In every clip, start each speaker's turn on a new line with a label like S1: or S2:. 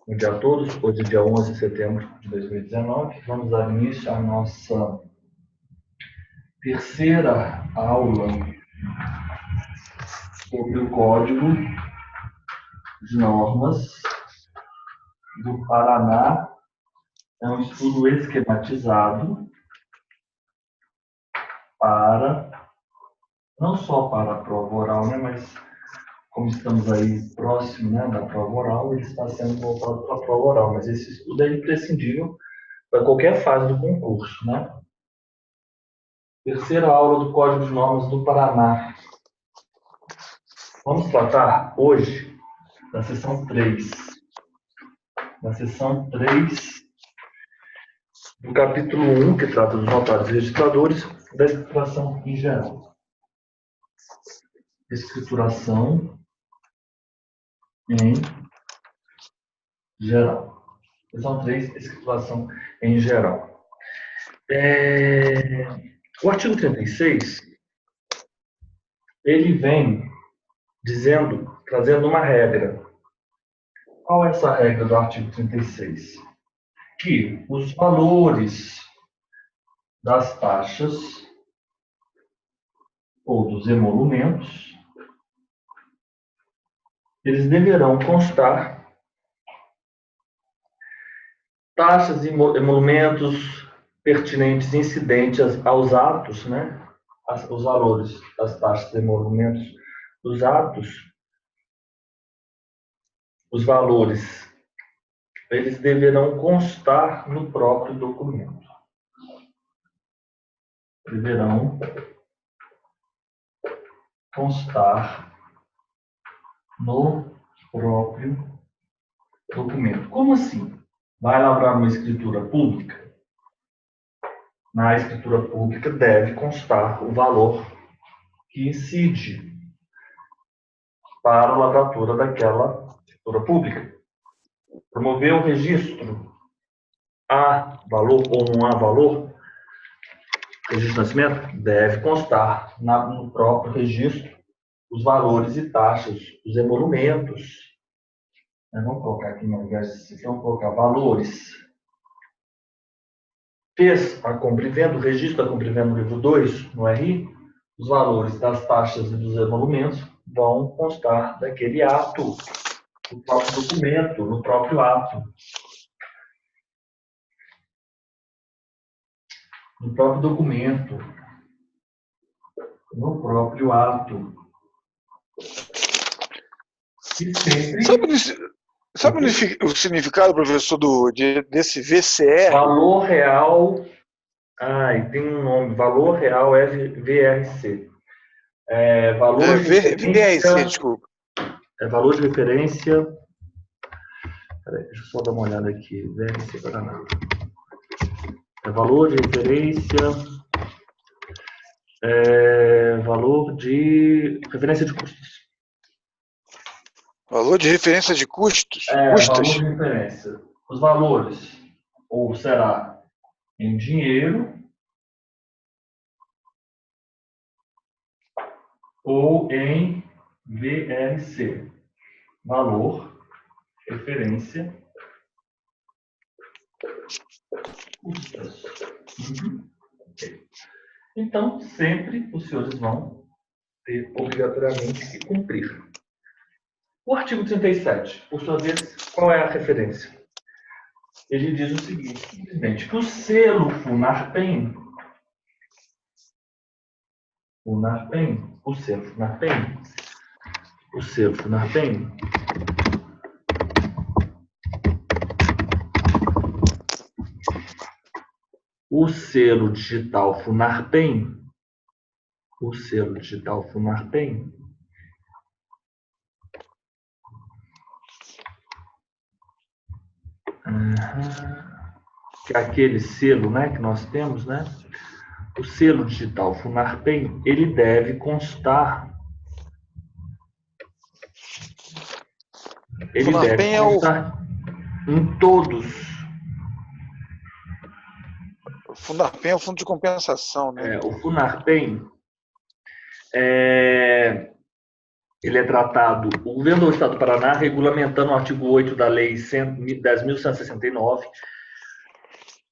S1: Bom dia a todos. Hoje é dia 11 de setembro de 2019. Vamos dar início à nossa terceira aula sobre o Código de Normas do Paraná. É um estudo esquematizado para, não só para a prova oral, né, mas como estamos aí próximo, né, da prova oral, ele está sendo voltado para a prova oral, mas esse estudo é imprescindível para qualquer fase do concurso, né? Terceira aula do Código de Normas do Paraná. Vamos tratar hoje da seção 3. Na seção 3 do capítulo 1, que trata dos notários e registradores, da escrituração em geral. Escrituração em geral. Seção 3, escrituração em geral. O artigo 36, ele vem dizendo, trazendo uma regra. Qual é essa regra do artigo 36? Que os valores das taxas ou dos emolumentos, eles deverão constar taxas e emolumentos pertinentes incidentes aos atos, né? Os valores das taxas e emolumentos dos atos, os valores, eles deverão constar no próprio documento. Deverão constar no próprio documento. Como assim? Vai elaborar uma escritura pública? Na escritura pública deve constar o valor que incide para a lavratura daquela escritura pública. Promover o registro, há valor ou não há valor? Registro de nascimento deve constar no próprio registro os valores e taxas, os emolumentos. Vamos colocar aqui, no invés de cifra, vamos colocar valores. Fez a compra e venda, o registro da compra e venda no livro 2, no RI, os valores das taxas e dos emolumentos vão constar daquele ato, no próprio documento, no próprio ato. No próprio documento, no próprio ato. E sempre...
S2: Sabe o significado, professor, desse VCR?
S1: Valor real... tem um nome. Valor real é VRC. Valor de referência...
S2: VRC, desculpa.
S1: Valor de referência... Peraí, deixa eu só dar uma olhada aqui. VRC Paraná. Valor de referência... valor de referência de custos.
S2: Valor de referência de custos?
S1: Valor de referência. Os valores, ou será em dinheiro, ou em VRC. Valor, referência, custas. Okay. Então, sempre os senhores vão ter obrigatoriamente que cumprir. O artigo 37, por sua vez, qual é a referência? Ele diz o seguinte, simplesmente, que o selo FUNARPEM, o selo FUNARPEM, o selo digital FUNARPEM, que é aquele selo, né, que nós temos, né? O selo digital FUNARPEM, ele deve constar... em todos.
S2: O FUNARPEM é o Fundo de Compensação, né?
S1: O FUNARPEM ele é tratado, o governo do Estado do Paraná, regulamentando o artigo 8 da Lei 10.169,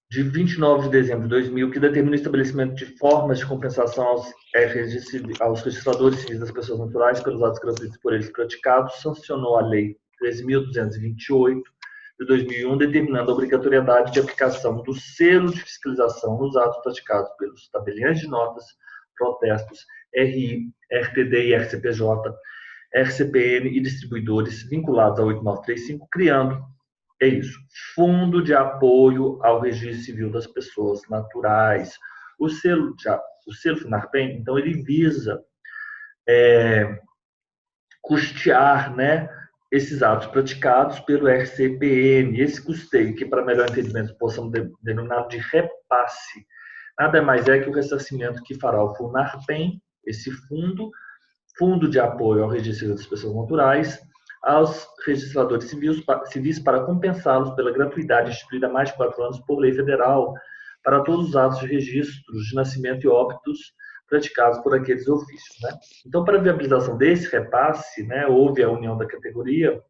S1: de 29 de dezembro de 2000, que determina o estabelecimento de formas de compensação aos registradores civis das pessoas naturais pelos atos gratuitos por eles praticados, sancionou a Lei 13.228 de 2001, determinando a obrigatoriedade de aplicação do selo de fiscalização nos atos praticados pelos tabeliões de notas, protestos, RI, RTD e RCPJ, RCPN e distribuidores vinculados a 8935, criando, é isso, Fundo de Apoio ao Registro Civil das Pessoas Naturais. O selo FUNARPEM, então, ele visa custear, né, esses atos praticados pelo RCPN. Esse custeio, que para melhor entendimento possamos denominar de repasse, nada mais é que o ressarcimento que fará o FUNARPEM, esse Fundo de Apoio ao Registro Civil das Pessoas Naturais, aos registradores civis para compensá-los pela gratuidade instituída há mais de 4 anos por lei federal para todos os atos de registros de nascimento e óbitos praticados por aqueles ofícios. Né? Então, para a viabilização desse repasse, né, houve a união da categoria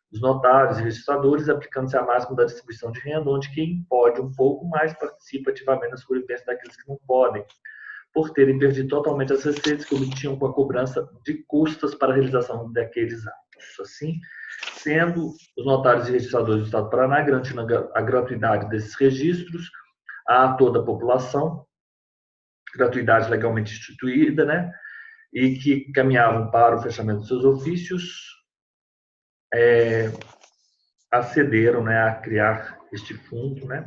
S1: dos notários e registradores, aplicando-se a máxima da distribuição de renda, onde quem pode um pouco mais participa ativamente na sobrevivência daqueles que não podem, por terem perdido totalmente as receitas que obtinham com a cobrança de custas para a realização daqueles atos. Assim, sendo os notários e registradores do Estado do Paraná garantindo a gratuidade desses registros a toda a população, gratuidade legalmente instituída, né, e que caminhavam para o fechamento dos seus ofícios, acederam, né, a criar este fundo, né,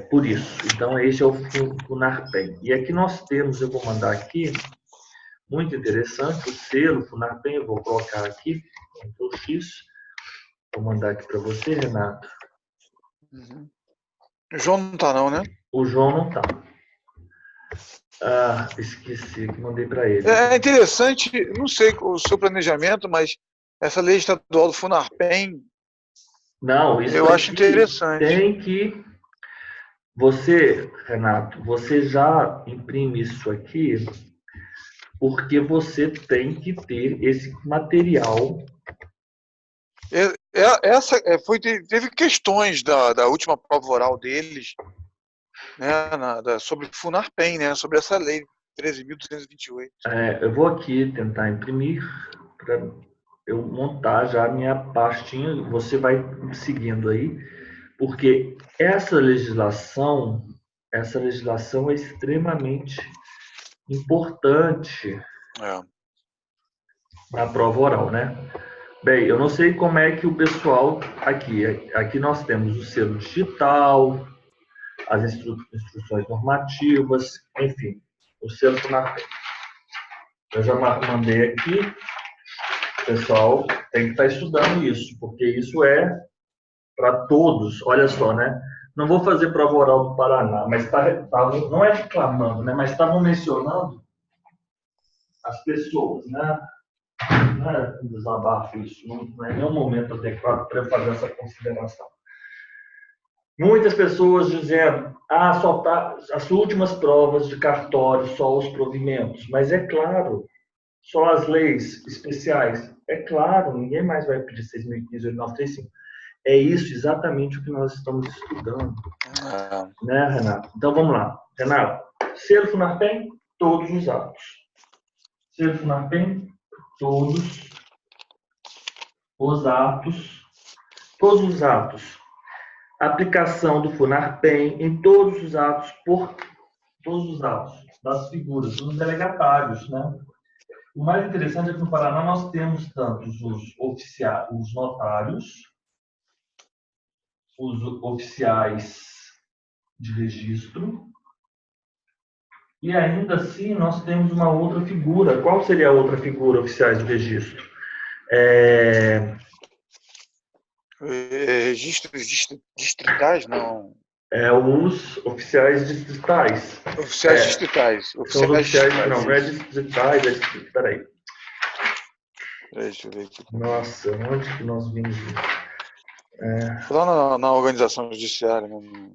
S1: por isso. Então, este é o FUNARPEM. E aqui nós temos, eu vou mandar aqui, muito interessante, o selo FUNARPEM, eu vou colocar aqui, Ctrl X, vou mandar aqui para você, Renato.
S2: Uhum. O João não está não, né?
S1: O João não está. Ah, esqueci que mandei para ele.
S2: É interessante, não sei o seu planejamento, mas essa lei estadual do FUNARPEM,
S1: não, isso
S2: eu acho interessante.
S1: Tem que... Você, Renato, você já imprime isso aqui porque você tem que ter esse material.
S2: Teve questões da última prova oral deles, né, sobre FUNARPEM, né, sobre essa lei 13.228.
S1: Eu vou aqui tentar imprimir para eu montar já a minha pastinha. Você vai seguindo aí, porque essa legislação é extremamente importante na prova oral, né? Bem, eu não sei como é que o pessoal aqui nós temos o selo digital, as instruções normativas, enfim, o selo FUNARPEM. Eu já mandei aqui, pessoal, tem que estar estudando isso, porque isso é para todos. Olha só, né? Não vou fazer prova oral do Paraná, mas não é reclamando, né? Mas estavam mencionando as pessoas, né? Não é um desabafo isso, não é nenhum momento adequado para eu fazer essa consideração. Muitas pessoas dizendo, as últimas provas de cartório, só os provimentos. Mas é claro, só as leis especiais. É claro, ninguém mais vai pedir 6.015 ou 935. É isso exatamente o que nós estamos estudando. Né, Renato? Então, vamos lá. Renato, selo FUNARPEM, todos os atos. Selo FUNARPEM, todos os atos. Todos os atos. Aplicação do FUNARPEM em todos os atos, das figuras, dos delegatários, né? O mais interessante é que no Paraná nós temos tanto os notários, os oficiais de registro, e ainda assim nós temos uma outra figura. Qual seria a outra figura, oficiais de registro?
S2: Registros distritais, não.
S1: Os oficiais distritais.
S2: Oficiais distritais.
S1: São os oficiais
S2: distritais.
S1: Não é distritais, peraí.
S2: Deixa eu ver aqui.
S1: Nossa, onde que nós vimos isso?
S2: Foi lá na organização judiciária. Né?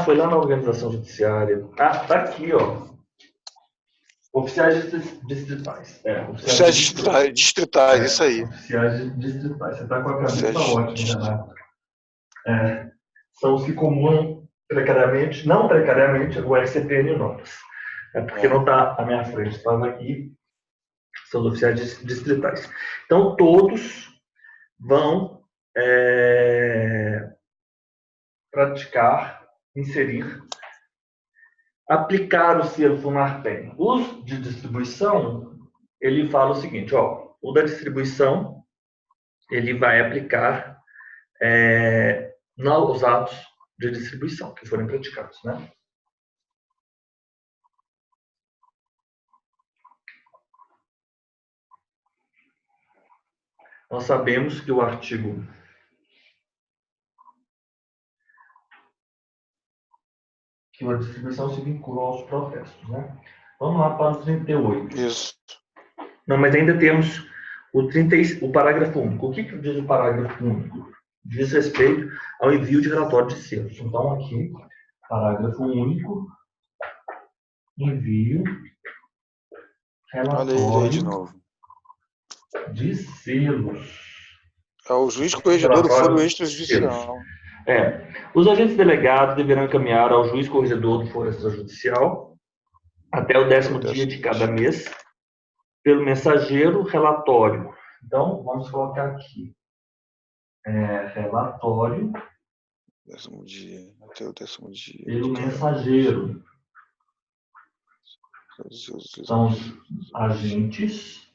S1: Foi lá na organização judiciária. Tá aqui, ó. Oficiais distritais.
S2: Oficiais distritais, isso aí.
S1: Oficiais distritais. Você está com a cabeça
S2: Oficiais
S1: ótima, Renato. São os que comunam precariamente, não precariamente, o RCPN notas. Porque não está à minha frente, estava aqui. São os oficiais distritais. Então, todos vão praticar, inserir, aplicar o selo FUNARPEN. Os de distribuição, ele fala o seguinte, o da distribuição, ele vai aplicar os atos de distribuição que forem praticados, né? Nós sabemos que o artigo que a distribuição se vincula aos protestos, né? Vamos lá para o 38.
S2: Isso.
S1: Não, mas ainda temos o parágrafo único. O que diz o parágrafo único? Diz respeito ao envio de relatório de selos. Então, aqui, parágrafo único, envio, relatório
S2: de novo.
S1: de selos.
S2: O juiz corregedor do foro extrajudicial.
S1: Os agentes delegados deverão encaminhar ao juiz corregedor do foro extrajudicial até o 10º dia de cada mês, pelo mensageiro, relatório. Então, vamos colocar aqui. Relatório.
S2: 10º dia, até o 10º dia.
S1: Pelo mensageiro. São os agentes.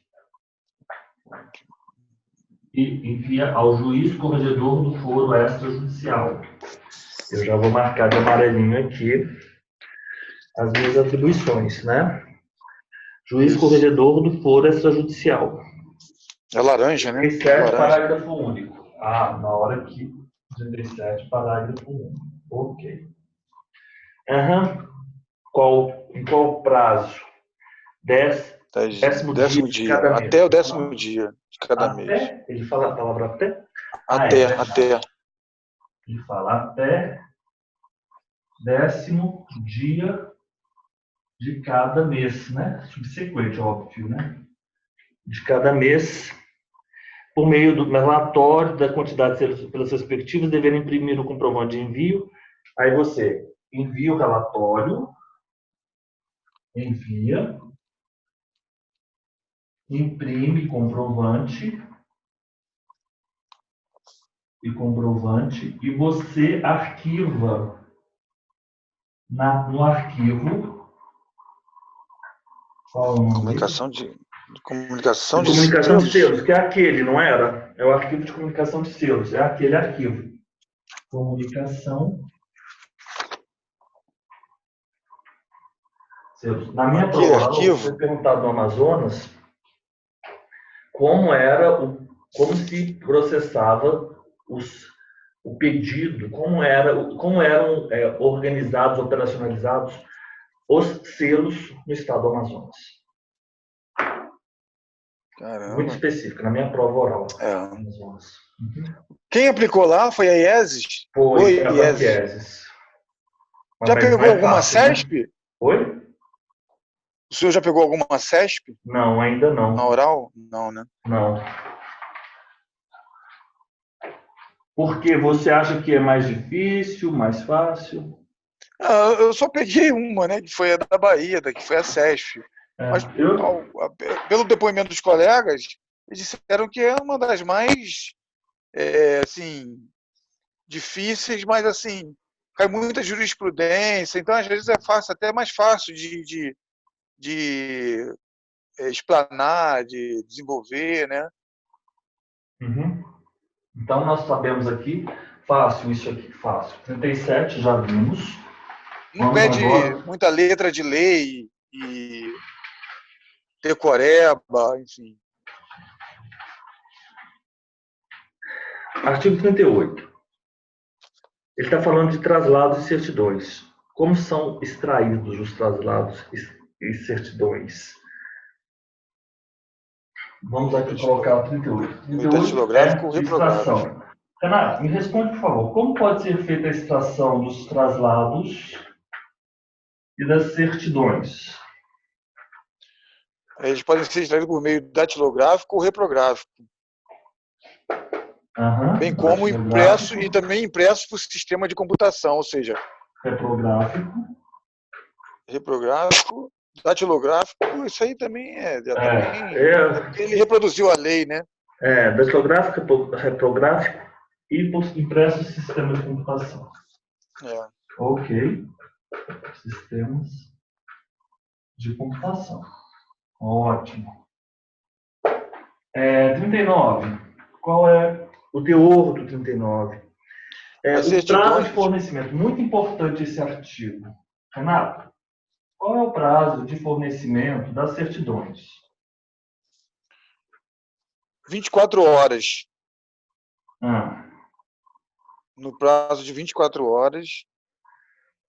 S1: E envia ao juiz corregedor do foro extrajudicial. Eu já vou marcar de amarelinho aqui as minhas atribuições, né? Juiz corregedor do foro extrajudicial.
S2: É laranja, né?
S1: 37, parágrafo único. Na hora que 37, parágrafo único. Ok. Em qual prazo? 10º dia de cada mês.
S2: Até o 10º dia de cada mês.
S1: Ele fala a palavra até?
S2: Até.
S1: Ele fala até 10º dia de cada mês, né? Subsequente, óbvio, né? De cada mês, por meio do relatório da quantidade de selos pelas respectivas, deverão imprimir o comprovante de envio. Aí você envia o relatório, imprime comprovante, e você arquiva no arquivo. Qual é o nome?
S2: Comunicação de
S1: selos, que é aquele, não era? É o arquivo de comunicação de selos, é aquele arquivo. Comunicação selos. Na minha prova, foi perguntado no Amazonas como se processava o pedido, como eram organizados, operacionalizados os selos no estado do Amazonas.
S2: Caramba.
S1: Muito específico, na minha prova oral.
S2: Amazonas. Quem aplicou lá foi a IESES?
S1: Foi a IESES.
S2: Já pegou alguma CESP?
S1: Né? Oi?
S2: O senhor já pegou alguma CESP?
S1: Não, ainda não.
S2: Na oral? Não, né?
S1: Não. Por que você acha que é mais difícil, mais fácil?
S2: Eu só peguei uma, né? Que foi a da Bahia, que foi a CESP. Mas pelo depoimento dos colegas, eles disseram que é uma das mais difíceis, mas assim, cai muita jurisprudência, então às vezes é fácil, até mais fácil de explanar, de desenvolver, né?
S1: Então nós sabemos aqui, fácil, isso aqui, fácil. 37 já vimos.
S2: Não pede muita letra de lei e decoreba, enfim.
S1: Artigo 38. Ele está falando de traslados e certidões. Como são extraídos os traslados e certidões? Vamos aqui colocar o 38. 38 é extração. Renato, me responde, por favor. Como pode ser feita a extração dos traslados e das certidões?
S2: Eles podem ser extraídos por meio datilográfico ou reprográfico. Bem como impresso e também impresso por sistema de computação, ou seja, reprográfico, datilográfico, isso aí também ele reproduziu a lei, né?
S1: Datilográfico, reprográfico e impresso em sistema de computação. Ok. Sistemas de computação. Ótimo. 39. Qual é o teor do 39? O prazo de fornecimento. Muito importante esse artigo. Renato, qual é o prazo de fornecimento das certidões?
S2: 24 horas. No prazo de 24 horas,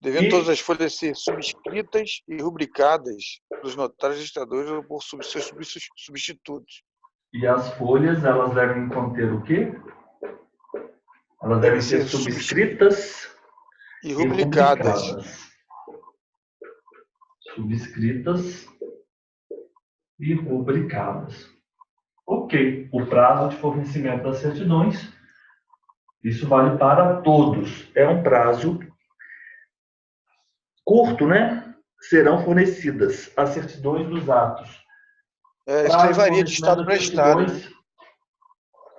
S2: devendo todas as folhas ser subscritas e rubricadas pelos notários registradores ou por seus substitutos.
S1: E as folhas, elas devem conter o quê? Elas devem ser subscritas
S2: e rubricadas.
S1: Subscritas e rubricadas. Ok. O prazo de fornecimento das certidões, isso vale para todos. É um prazo curto, né? Serão fornecidas as certidões dos atos.
S2: Isso aí varia de estado para estado, né?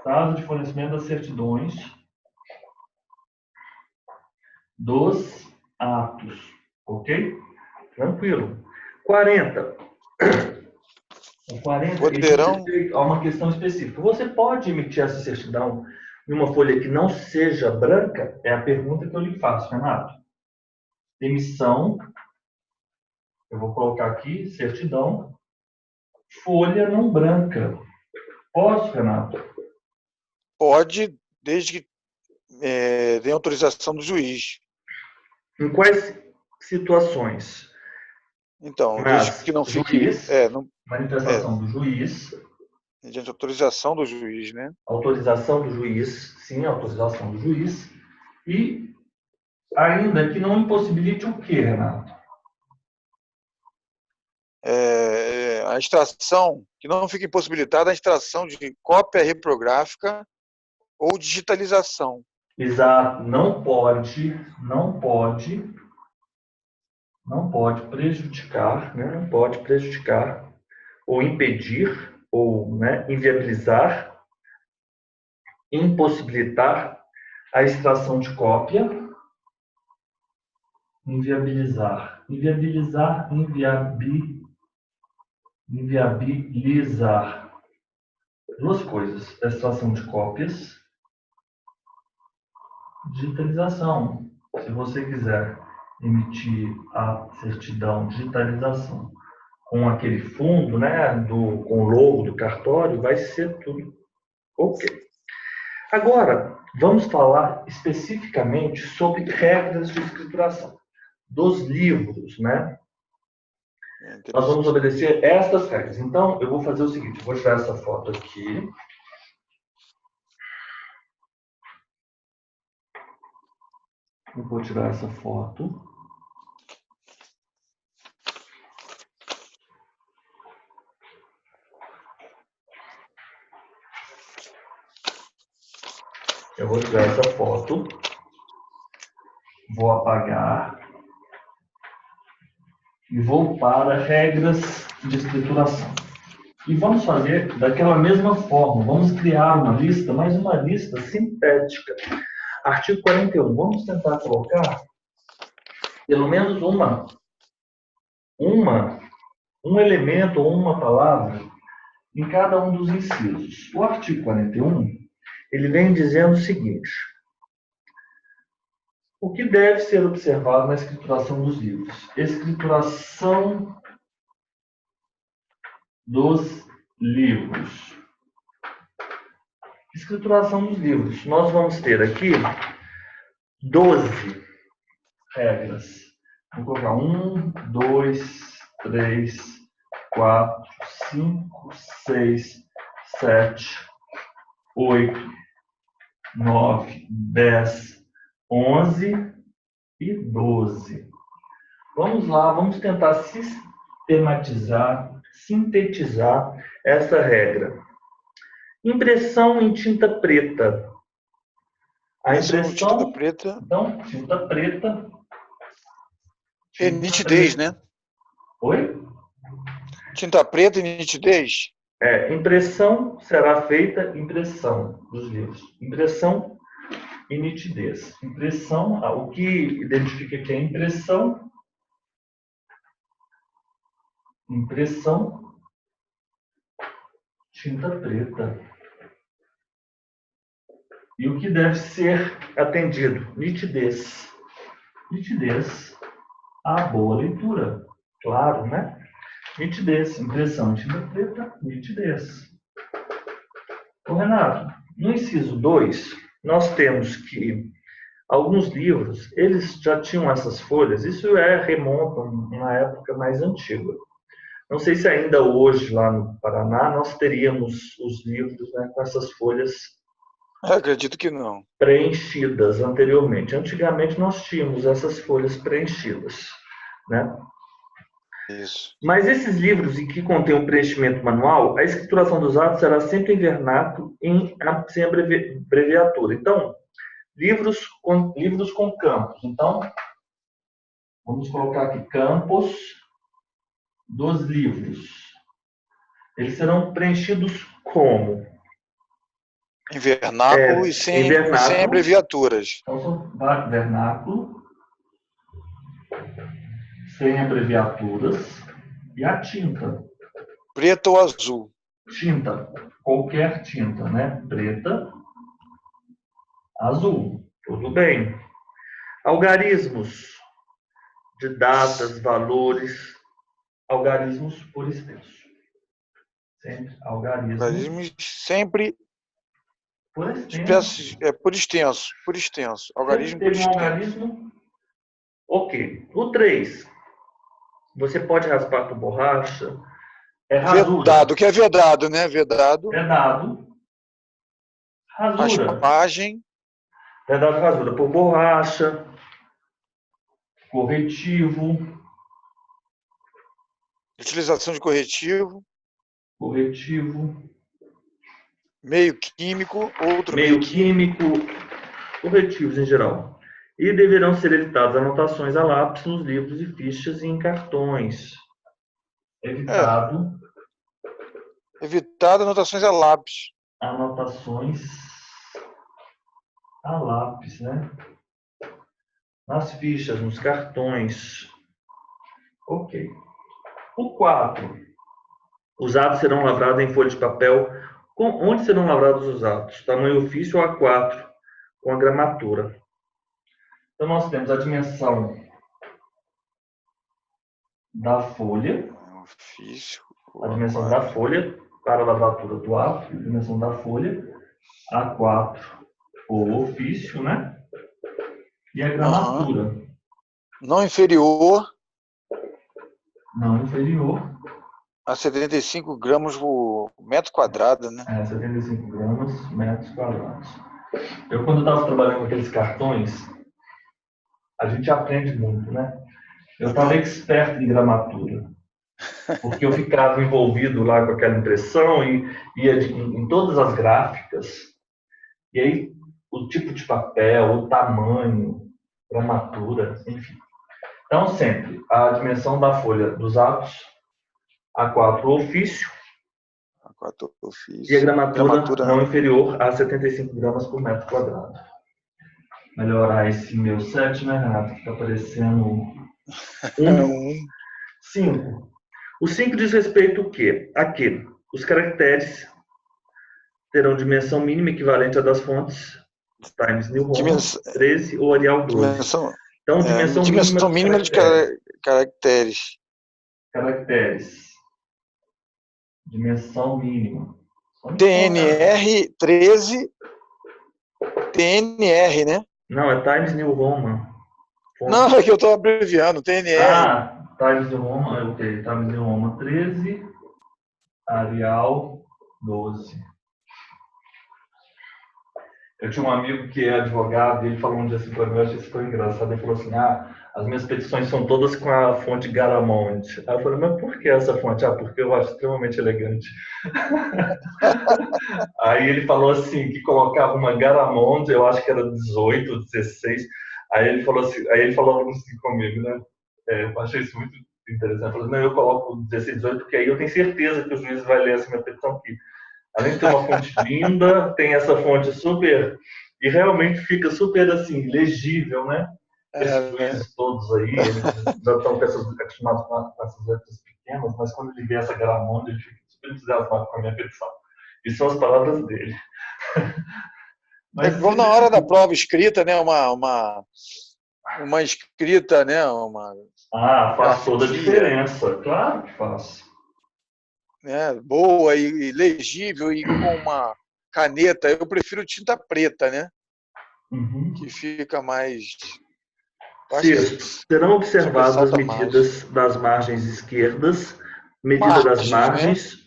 S1: Prazo de fornecimento das certidões dos atos. Ok? Tranquilo. 40. O 40
S2: poderão...
S1: há uma questão específica. Você pode emitir essa certidão em uma folha que não seja branca? É a pergunta que eu lhe faço, Renato. Emissão, eu vou colocar aqui, certidão, folha não branca. Posso, Renato?
S2: Pode, desde que dê autorização do juiz.
S1: Em quais situações?
S2: Então, desde que não fique...
S1: Juiz, manifestação do juiz.
S2: Mediante autorização do juiz, né?
S1: Autorização do juiz, sim, autorização do juiz. E ainda que não impossibilite o quê, Renato?
S2: A extração, que não fique impossibilitada a extração de cópia reprográfica ou digitalização.
S1: Exato, não pode prejudicar, né? Não pode prejudicar ou impedir ou, né, inviabilizar, impossibilitar a extração de cópia, inviabilizar, inviabilizar. Duas coisas, a extração de cópias, digitalização. Se você quiser emitir a certidão digitalização com aquele fundo, né, com o logo do cartório, vai ser tudo ok. Agora, vamos falar especificamente sobre regras de escrituração dos livros, né? Nós vamos obedecer estas regras. Então, eu vou fazer o seguinte, eu vou tirar essa foto aqui. Eu vou tirar essa foto. Eu vou tirar essa foto. Vou apagar. E vou para regras de escrituração. E vamos fazer daquela mesma forma. Vamos criar uma lista, mas uma lista sintética. Artigo 41. Vamos tentar colocar pelo menos um elemento ou uma palavra em cada um dos incisos. O artigo 41, ele vem dizendo o seguinte: o que deve ser observado na escrituração dos livros? Escrituração dos livros. Escrituração dos livros. Nós vamos ter aqui 12 regras. Vou colocar 1, 2, 3, 4, 5, 6, 7, 8, 9, 10, 11 e 12. Vamos lá, vamos tentar sistematizar sintetizar essa regra. Impressão em tinta preta. A impressão
S2: tinta preta.
S1: Então, tinta preta.
S2: É nitidez, né?
S1: Oi?
S2: Tinta preta e nitidez?
S1: Impressão será feita impressão dos livros. Impressão e nitidez. Impressão, o que identifica que é impressão? Impressão, tinta preta. E o que deve ser atendido? Nitidez. Nitidez. A boa leitura. Claro, né? Nitidez. Impressão, tinta preta, nitidez. Ô, Renato, no inciso 2, nós temos que alguns livros, eles já tinham essas folhas, isso remonta a uma época mais antiga. Não sei se ainda hoje, lá no Paraná, nós teríamos os livros, né, com essas folhas
S2: Eu acredito que não.
S1: Preenchidas anteriormente. Antigamente nós tínhamos essas folhas preenchidas, né?
S2: Isso.
S1: Mas esses livros em que contém um preenchimento manual, a escrituração dos atos será sempre em vernáculo sem abreviatura. Então, livros com campos. Então, vamos colocar aqui campos dos livros. Eles serão preenchidos como?
S2: Em vernáculo e sem abreviaturas.
S1: Então, vernáculo, sem abreviaturas, e a tinta.
S2: Preta ou azul?
S1: Tinta, qualquer tinta, né? Preta, azul, tudo bem. Algarismos de datas, valores, algarismos por extenso. Sempre
S2: Algarismos sempre
S1: por extenso.
S2: Por extenso. Algarismo por
S1: extenso. Algarismo. Ok. O 3. Você pode raspar com borracha. Rasura.
S2: Vedado, que é vedado, né? Vedado.
S1: Vedado. Rasura.
S2: Raspagem.
S1: Vedado, rasura por borracha. Corretivo.
S2: Utilização de corretivo.
S1: Corretivo.
S2: Meio químico, outro
S1: meio químico. Corretivos em geral. E deverão ser evitadas anotações a lápis nos livros e fichas e em cartões. Evitado.
S2: Evitado anotações a lápis.
S1: Anotações a lápis, né? Nas fichas, nos cartões. Ok. O 4. Os atos serão lavrados em folha de papel. Onde serão lavrados os atos? Tamanho ofício ou A4, com a gramatura. Então, nós temos a dimensão da folha.
S2: Ofício.
S1: A dimensão da folha para a lavratura do ato. A dimensão da folha. A4 ou ofício, né? E a gramatura.
S2: Não inferior.
S1: Não inferior.
S2: A 75 gramas por metro quadrado, né?
S1: 75 gramas, metros quadrados. Eu, quando estava trabalhando com aqueles cartões, a gente aprende muito, né? Eu estava expert em gramatura. Porque eu ficava envolvido lá com aquela impressão e ia em todas as gráficas. E aí, o tipo de papel, o tamanho, gramatura, enfim. Então, sempre, a dimensão da folha dos atos, A4 ofício,
S2: A4 ofício.
S1: e a gramatura não inferior a 75 gramas por metro quadrado. Melhorar esse meu set, né, Renato? Fica aparecendo 5. O 5 diz respeito ao quê? A que os caracteres terão dimensão mínima equivalente à das fontes Times New Roman 13 ou Arial 12. Então, dimensão mínima
S2: de caracteres.
S1: Caracteres. Dimensão mínima.
S2: TNR 13. TNR, né?
S1: Não, é Times New Roman.
S2: Não, é que eu estou abreviando. TNR.
S1: Times New Roman. Ok. Times New Roman 13. Arial 12. Eu tinha um amigo que é advogado e ele falou um dia assim para mim, eu achei isso tão engraçado. Ele falou assim: as minhas petições são todas com a fonte Garamond. Aí eu falei, mas por que essa fonte? Ah, porque eu acho extremamente elegante. Aí ele falou assim, que colocava uma Garamond, eu acho que era 18, 16. Aí ele falou assim comigo, né? Eu achei isso muito interessante. Eu falei, não, eu coloco 16, 18, porque aí eu tenho certeza que o juiz vai ler essa minha petição aqui. Além de ter uma fonte linda, tem essa fonte super... E realmente fica super, assim, legível, né? Esses juízes todos aí, eles já estão acostumados com essas letras pequenas, mas quando ele vê essa Garamond, ele fica super entusiasmado com a minha petição. E são as palavras dele.
S2: É igual na hora da prova escrita, né? Uma escrita, né?
S1: Faz toda a diferença. Claro que faz.
S2: Né? Boa e legível e com uma caneta. Eu prefiro tinta preta, né?
S1: Uhum.
S2: Que fica mais...
S1: Sexto, serão observadas as medidas das margens esquerdas, medida das margens, né?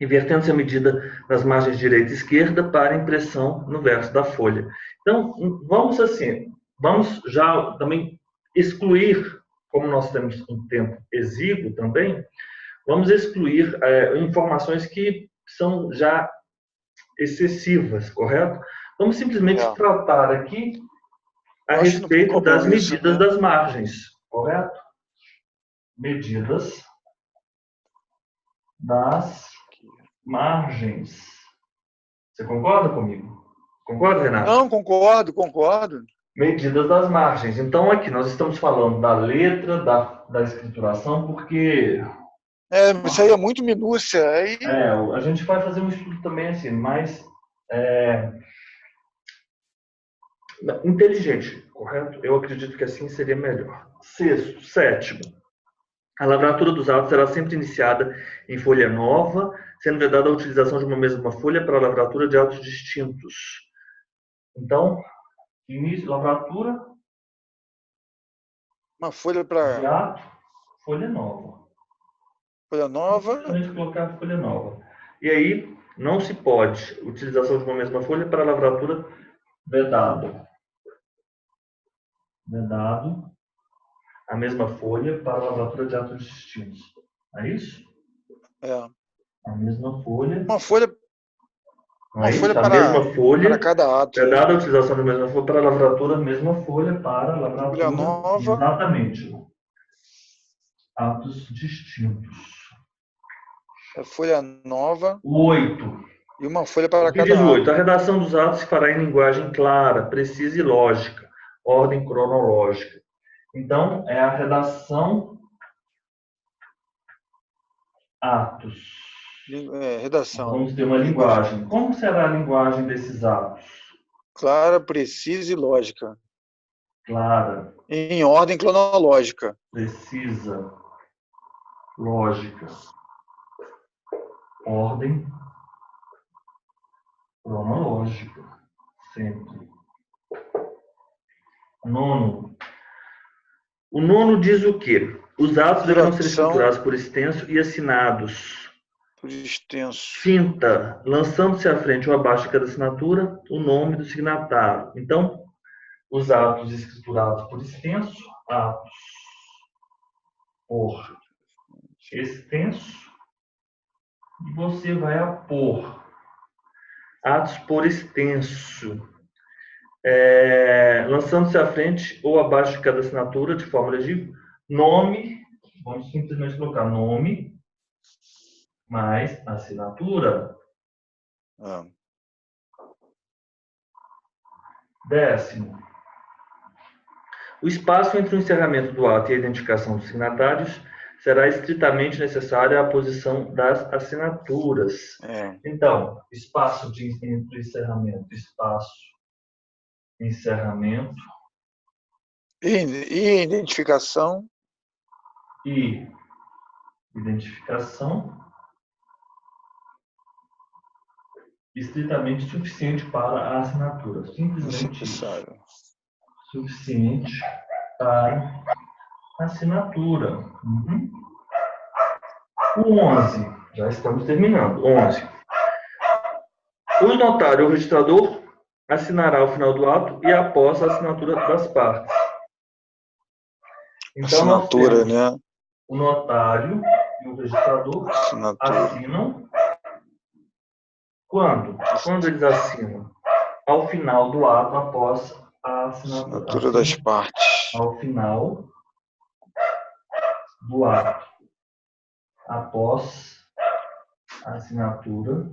S1: Invertendo-se a medida das margens direita e esquerda para impressão no verso da folha. Então, vamos já também excluir, como nós temos um tempo exíguo também, vamos excluir informações que são já excessivas, correto? Vamos simplesmente tratar aqui a respeito das medidas das margens, correto? Medidas das margens. Você concorda comigo? Concorda, Renato?
S2: Não, concordo.
S1: Medidas das margens. Então, aqui nós estamos falando da letra, da escrituração, porque...
S2: Isso aí é muito minúcia.
S1: A gente vai fazer um estudo também assim, mais inteligente, correto? Eu acredito que assim seria melhor. Sétimo. A lavratura dos autos será sempre iniciada em folha nova, sendo vedada a utilização de uma mesma folha para a lavratura de autos distintos. Então, início, lavratura.
S2: Uma folha para...
S1: de ato, folha nova.
S2: Folha nova.
S1: Colocar folha nova. E aí, não se pode utilização de uma mesma folha para a lavratura vedado. Vedado a mesma folha para a lavratura de atos distintos. É isso? A mesma folha.
S2: Uma folha
S1: para
S2: cada ato.
S1: Vedada a utilização da mesma folha para a lavratura, mesma folha para a lavratura.
S2: Folha nova.
S1: Exatamente. Atos distintos.
S2: Folha nova.
S1: 8.
S2: E uma folha para cada
S1: diz 8. A redação dos atos se fará em linguagem clara, precisa e lógica, ordem cronológica. Então, é a redação atos.
S2: Redação.
S1: Vamos ter uma linguagem. Como será a linguagem desses atos?
S2: Clara, precisa e lógica.
S1: Clara.
S2: Em ordem cronológica.
S1: Precisa. Lógica. Ordem cronológica. Sempre. 9. O 9 diz o quê? Os atos deverão ser escriturados por extenso e assinados.
S2: Por extenso.
S1: Quinta, lançando-se à frente ou abaixo de cada assinatura, o nome do signatário. Então, os atos escriturados por extenso, atos por extenso, e você vai apor atos por extenso. Lançando-se à frente ou abaixo de cada assinatura, de forma legível, nome, vamos simplesmente colocar nome, mais assinatura. 10º. O espaço entre o encerramento do ato e a identificação dos signatários será estritamente necessária a posição das assinaturas. Então, espaço entre encerramento, encerramento.
S2: E identificação.
S1: E identificação. Estritamente suficiente para a assinatura. Simplesmente
S2: necessário.
S1: Suficiente para a assinatura. O 11. Já estamos terminando. 11. O notário ou registrador assinará ao final do ato e após a assinatura das partes. Então,
S2: assinatura, né?
S1: O notário e o registrador assinam. Quando? Quando eles assinam? Ao final do ato, após a assinatura
S2: das partes.
S1: Ao final do ato, após a assinatura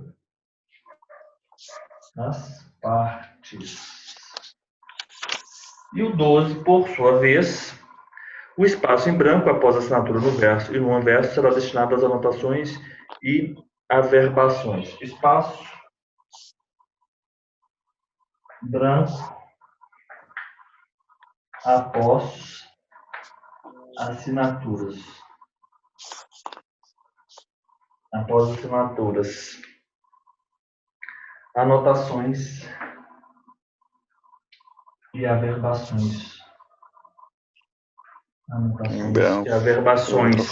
S1: das partes. E o 12, por sua vez, o espaço em branco após a assinatura no verso e no anverso será destinado às anotações e averbações. Espaço branco após assinaturas. Após assinaturas. Anotações e averbações. Anotações e averbações.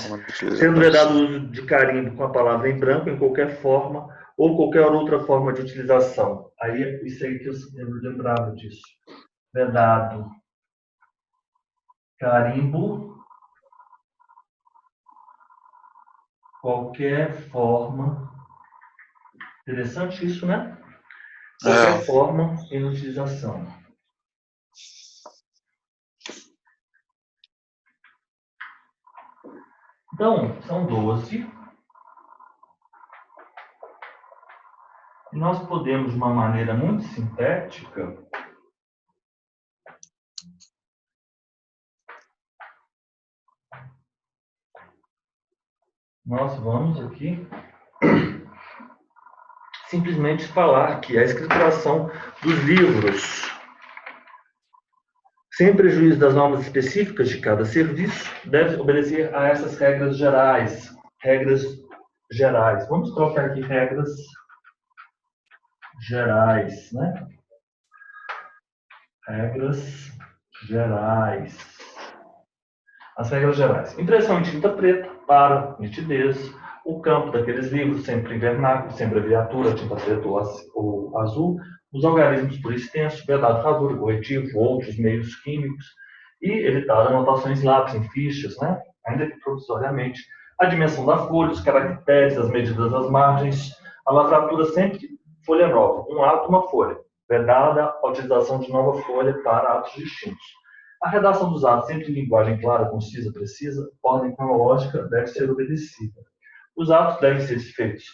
S1: Sendo vedado o uso de carimbo com a palavra em branco em qualquer forma ou qualquer outra forma de utilização. Aí, isso aí que eu lembrava disso. Vedado carimbo, qualquer forma. Interessante isso, né? Qualquer forma em utilização. Então, são 12. E nós podemos, de uma maneira muito sintética, nós vamos aqui simplesmente falar que a escrituração dos livros, sem prejuízo das normas específicas de cada serviço, deve obedecer a essas regras gerais. Regras gerais. Vamos colocar aqui regras gerais, né? Regras gerais. As regras gerais. Impressão em tinta preta para nitidez. O campo daqueles livros, sempre em vernáculo, sem abreviatura, tinta preta ou azul. Os algarismos por extenso, vedado, rasura, corretivo, outros meios químicos. E evitar anotações lápis em fichas, né? Ainda que provisoriamente. A dimensão da folha, os caracteres, as medidas das margens. A lavratura sempre folha nova. Um ato, uma folha. Vedada a utilização de nova folha para atos distintos. A redação dos atos sempre em linguagem clara, concisa, precisa, ordem cronológica deve ser obedecida. Os atos devem ser feitos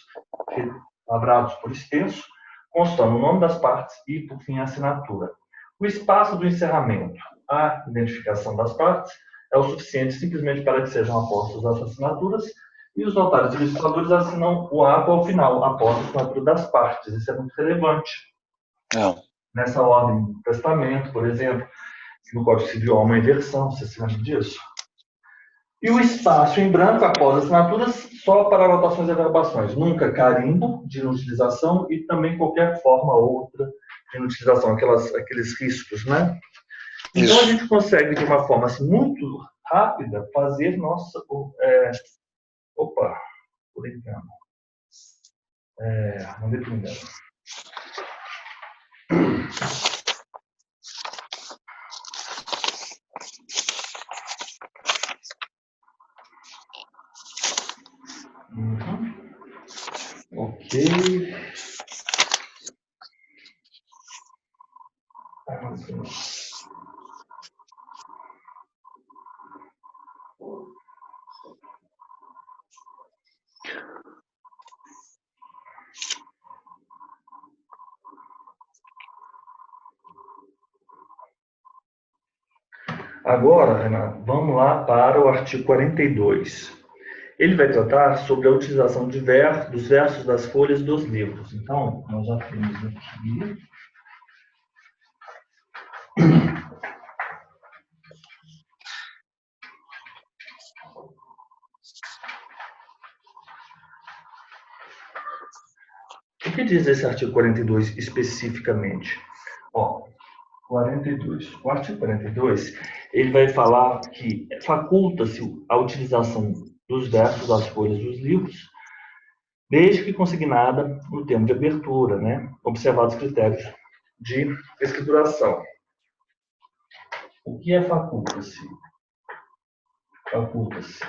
S1: lavrados por extenso, constando o nome das partes e, por fim, a assinatura. O espaço do encerramento, a identificação das partes, é o suficiente simplesmente para que sejam apostas as assinaturas e os notários e registradores assinam o ato ao final, após a assinatura das partes. Isso é muito relevante. Nessa ordem do testamento, por exemplo, no Código Civil há uma inversão, você se lembra disso? E o espaço em branco após assinaturas só para anotações e averbações. Nunca carimbo de inutilização e também qualquer forma outra de inutilização, aqueles riscos, né? Então a gente consegue, de uma forma assim, muito rápida, fazer nossa... por engano. Mandei por engano. Ok. Agora, Renato, vamos lá para o artigo 42. Ele vai tratar sobre a utilização dos versos das folhas dos livros. Então, nós já temos aqui. O que diz esse artigo 42 especificamente? 42. O artigo 42, ele vai falar que faculta-se a utilização dos versos das folhas dos livros, desde que consignada no termo de abertura, né? Observados os critérios de escrituração. O que é faculta-se? Faculta-se.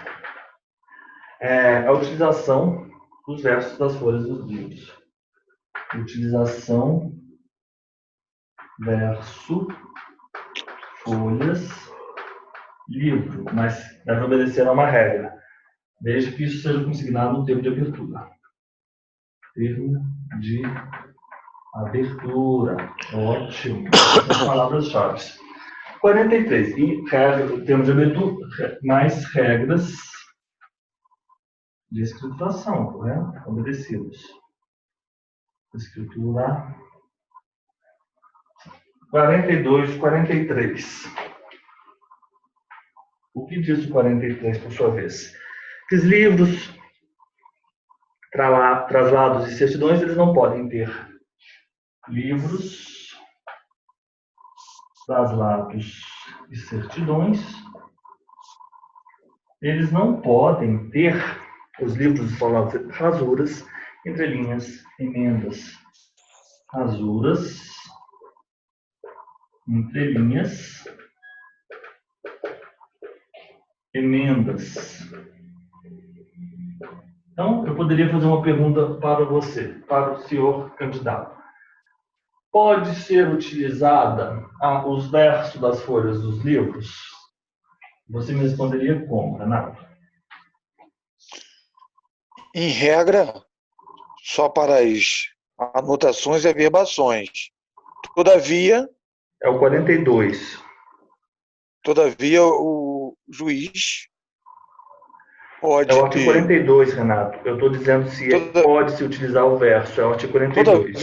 S1: A utilização dos versos das folhas dos livros. Utilização, verso, folhas, livro, mas deve obedecer a uma regra, desde que isso seja consignado no termo de abertura. Termo de abertura. Ótimo. Essas palavras-chave. 43. E regra, termo de abertura, mais regras de escrituração, correto? Obedecidos. Escritura. 42, 43. O que diz o 43, por sua vez? Que os livros, traslados e certidões, eles não podem ter livros, traslados e certidões. Eles não podem ter, os livros, rasuras, entrelinhas, emendas. Rasuras, entrelinhas, emendas. Então, eu poderia fazer uma pergunta para você, para o senhor candidato. Pode ser utilizada os versos das folhas dos livros? Você me responderia como, Renato?
S2: Em regra, só para as anotações e averbações. Todavia...
S1: É o 42.
S2: Todavia, o juiz pode...
S1: É o artigo 42, Renato. Eu estou dizendo se pode-se utilizar o verso. É o artigo 42.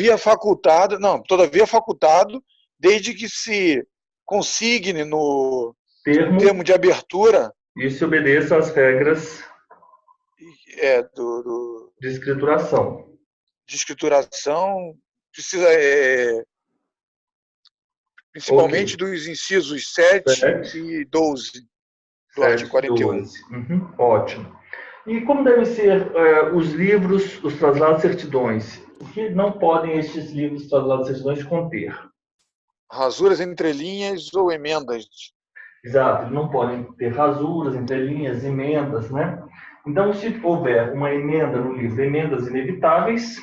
S2: Todavia facultado, desde que se consigne no termo de abertura...
S1: E se obedeça às regras
S2: de
S1: escrituração.
S2: De escrituração, precisa... principalmente dos incisos 7 e 12 do artigo 41.
S1: Uhum, ótimo. E como devem ser os livros, os traslados e certidões? O que não podem estes livros, traslados e certidões conter?
S2: Rasuras, entrelinhas ou emendas.
S1: Exato, eles não podem ter rasuras, entrelinhas, emendas, né? Então, se houver uma emenda no livro, emendas inevitáveis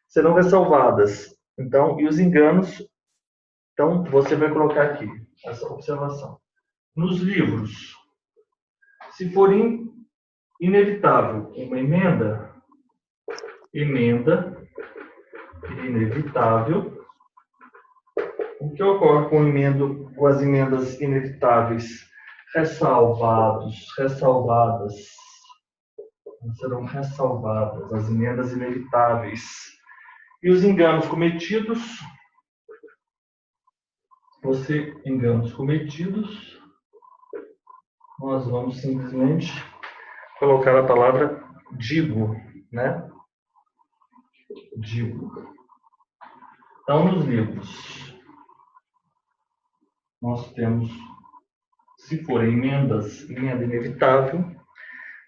S1: serão ressalvadas. Então, e os enganos, então você vai colocar aqui essa observação. Nos livros, se for inevitável uma emenda inevitável, o que ocorre com as emendas inevitáveis? Ressalvadas, serão ressalvadas as emendas inevitáveis. E os enganos cometidos, enganos cometidos, nós vamos simplesmente colocar a palavra digo, né? Digo. Então, nos livros, nós temos, se forem emendas, emenda inevitável,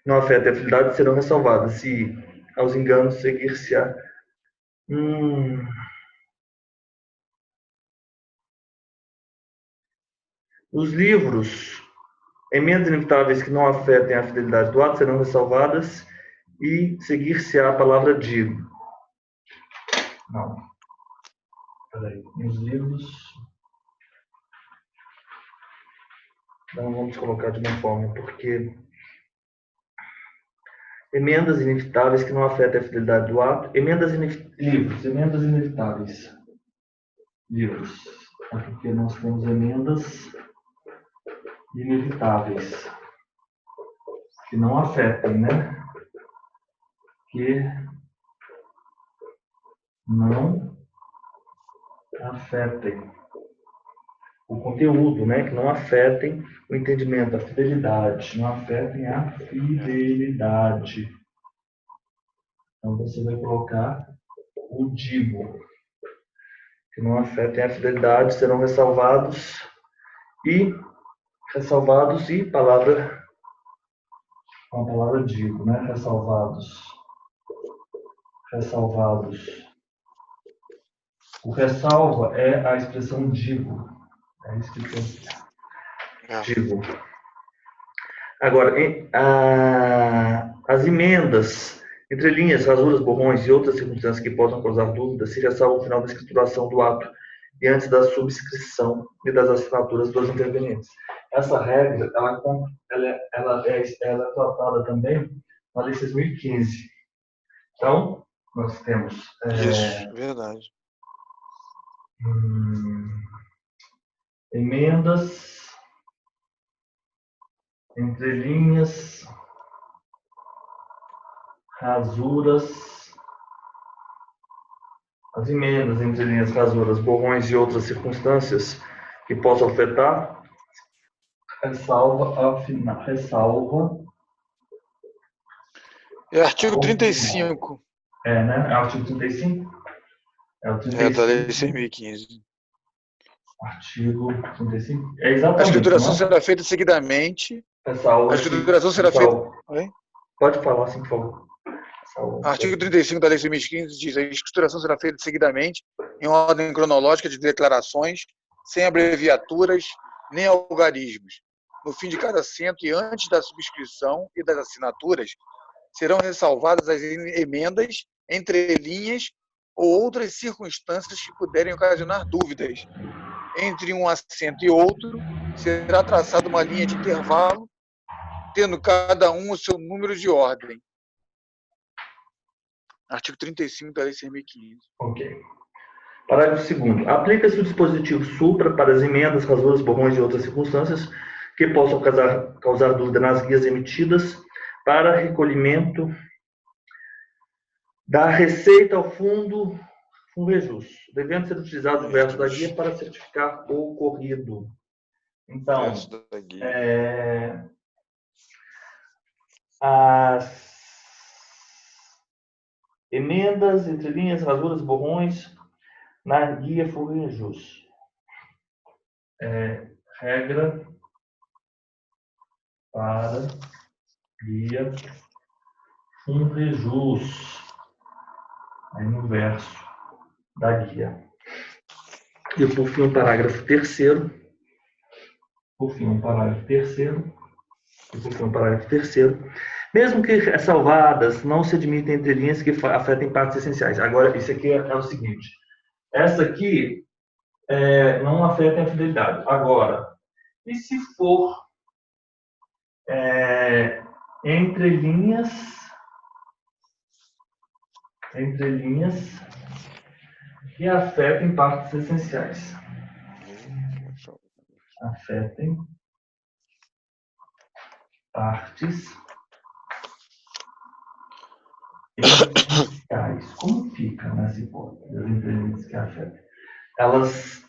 S1: não afeta a fidelidade, serão ressalvadas. E aos enganos seguir-se-á. Os livros, emendas inevitáveis que não afetem a fidelidade do ato serão ressalvadas e seguir-se-á a palavra digo. Não. Peraí. Nos livros... Então, vamos colocar de uma forma, porque... Emendas inevitáveis que não afetem a fidelidade do ato. Emendas inevitáveis. Livros. É porque nós temos emendas inevitáveis. Que não afetem, né? Que não afetem o conteúdo, né? Que não afetem o entendimento, a fidelidade. Não afetem a fidelidade. Então, você vai colocar o digo. Que não afetem a fidelidade, serão ressalvados e palavra, com a palavra digo, né? Ressalvados. O ressalva é a expressão digo. É isso que tem. Digo. Agora, as emendas, entrelinhas, rasuras, borrões e outras circunstâncias que possam causar dúvidas se ressalvam ao final da escrituração do ato e antes da subscrição e das assinaturas dos intervenientes. Essa regra, ela é tratada também na Lei 6.015. Então, nós temos...
S2: Isso, verdade.
S1: Emendas, entrelinhas, rasuras, as emendas, entrelinhas, rasuras, borrões e outras circunstâncias que possam afetar, ressalva.
S2: É artigo 35.
S1: Né? É o artigo 35? É o 35.
S2: É da Lei 6.015.
S1: Artigo 35. É exatamente.
S2: A escrituração será feita seguidamente.
S1: Ressalva.
S2: A escrituração será feita.
S1: Oi? Pode falar, sim, por favor.
S2: Artigo 35 da Lei 6.015 diz: a escrituração será feita seguidamente, em ordem cronológica de declarações, sem abreviaturas nem algarismos. No fim de cada assento e antes da subscrição e das assinaturas, serão ressalvadas as emendas, entrelinhas ou outras circunstâncias que puderem ocasionar dúvidas. Entre um assento e outro, será traçada uma linha de intervalo, tendo cada um o seu número de ordem. Artigo 35 da Lei 6.015.
S1: Ok. Parágrafo 2º. Aplica-se o dispositivo supra para as emendas, rasuras, borrões e outras circunstâncias que possam causar dúvida nas guias emitidas para recolhimento da receita ao fundo REJUS, devendo ser utilizado o verso da guia para certificar o ocorrido. Então, as emendas, entrelinhas, rasuras, borrões na guia REJUS. Regra para guia REJUS. Aí no verso da guia. E por fim, o parágrafo 3º. Mesmo que ressalvadas, não se admitem entrelinhas que afetem partes essenciais. Agora, isso aqui é o seguinte. Essa aqui não afeta a fidelidade. Agora, e se for entrelinhas que afetem partes essenciais? Afetem partes essenciais. Como fica nessa hipótese, as entrelinhas que afetem? Elas,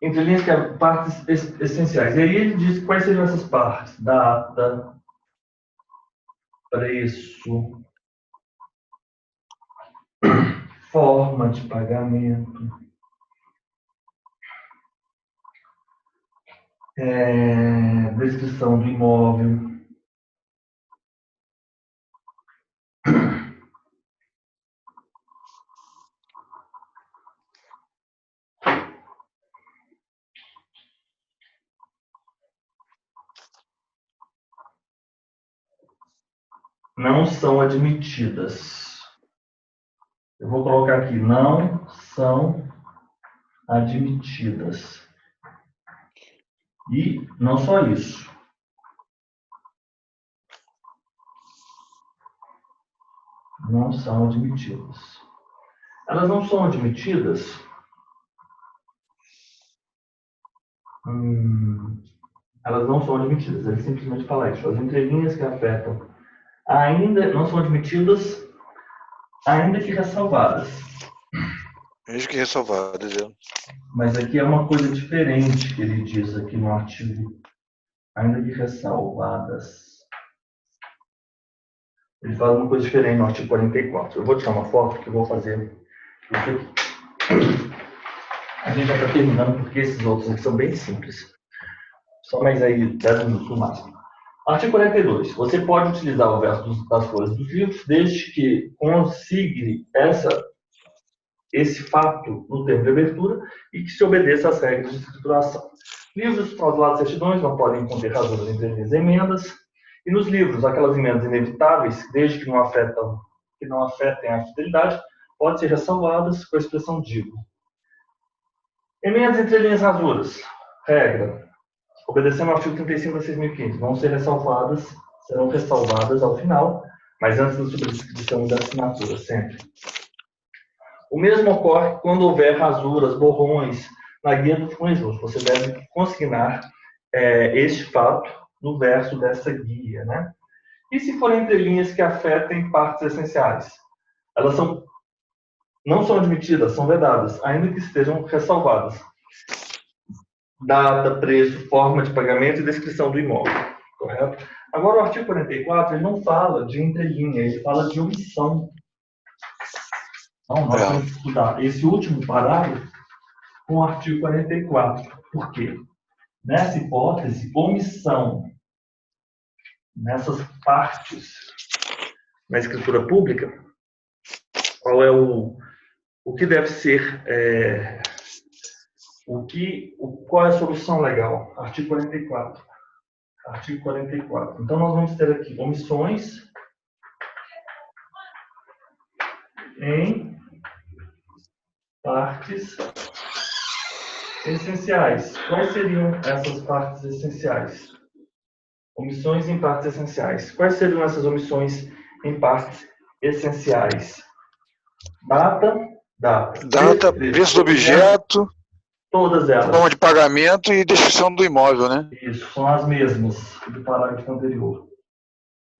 S1: entrelinhas que afetem partes essenciais. E aí ele diz quais seriam essas partes: data, preço, forma de pagamento, descrição do imóvel, não são admitidas. Eu vou colocar aqui, não são admitidas. E não só isso. Não são admitidas. Elas não são admitidas. Elas não são admitidas. Ele simplesmente fala isso. As entrelinhas que afetam ainda não são admitidas, ainda que ressalvadas.
S2: Mesmo que ressalvadas,
S1: Mas aqui é uma coisa diferente que ele diz aqui no artigo. Ainda que ressalvadas. Ele fala uma coisa diferente no artigo 44. Eu vou tirar uma foto que eu vou fazer isso aqui. A gente já está terminando porque esses outros aqui são bem simples. Só mais aí 10 minutos no máximo. Artigo 42. Você pode utilizar o verso das folhas dos livros desde que consigne esse fato no termo de abertura e que se obedeça às regras de escrituração. Livros clausulados certidões não podem conter rasuras, entrelinhas e emendas. E nos livros, aquelas emendas inevitáveis, desde que não afetem a fidelidade, podem ser ressalvadas com a expressão digo. Emendas, entrelinhas, rasuras. Regra. Obedecendo ao artigo 35 da 6.500, vão ser ressalvadas, serão ressalvadas ao final, mas antes da subscrição e da assinatura, sempre. O mesmo ocorre quando houver rasuras, borrões na guia do fornecedor. Você deve consignar este fato no verso dessa guia, né? E se forem entrelinhas que afetem partes essenciais? Elas não são admitidas, são vedadas, ainda que estejam ressalvadas. Data, preço, forma de pagamento e descrição do imóvel, correto? Agora, o artigo 44, ele não fala de entrelinha, ele fala de omissão. Então, nós temos que estudar esse último parágrafo com o artigo 44. Por quê? Nessa hipótese, omissão nessas partes na escritura pública, qual é o que deve ser, qual é a solução legal? Artigo 44. Artigo 44. Então, nós vamos ter aqui omissões em partes essenciais. Quais seriam essas partes essenciais? Omissões em partes essenciais. Quais seriam essas omissões em partes essenciais? Data,
S2: preço do objeto,
S1: todas elas.
S2: forma de pagamento e descrição do imóvel, né?
S1: Isso, são as mesmas do parágrafo anterior.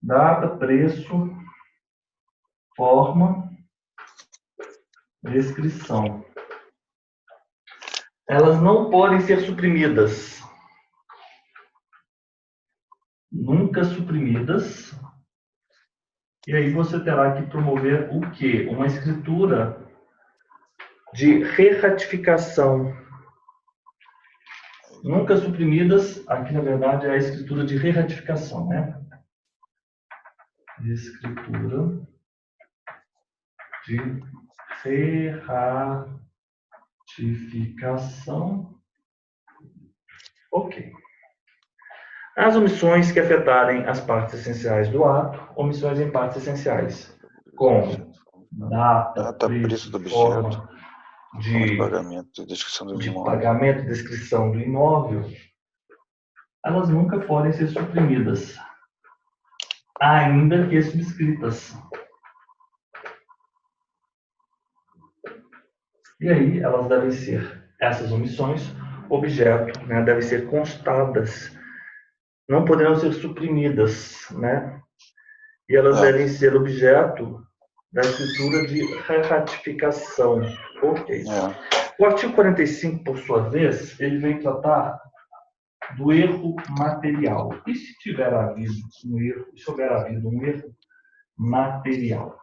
S1: Data, preço, forma, descrição. Elas não podem ser suprimidas. Nunca suprimidas. E aí você terá que promover o quê? Uma escritura de re-ratificação. Nunca suprimidas, aqui na verdade é a escritura de re-ratificação, né? Escritura de re-ratificação. Ok. As omissões que afetarem as partes essenciais do ato, omissões em partes essenciais, como data, preço do objeto, forma de pagamento e descrição do imóvel, elas nunca podem ser suprimidas, ainda que subscritas. E aí, elas devem ser, essas omissões, objeto, né, devem ser constadas, não poderão ser suprimidas, né? E elas devem ser objeto da escritura de ratificação. Ok. O artigo 45, por sua vez, ele vem tratar do erro material. E se tiver havido um erro, se houver havido um erro material?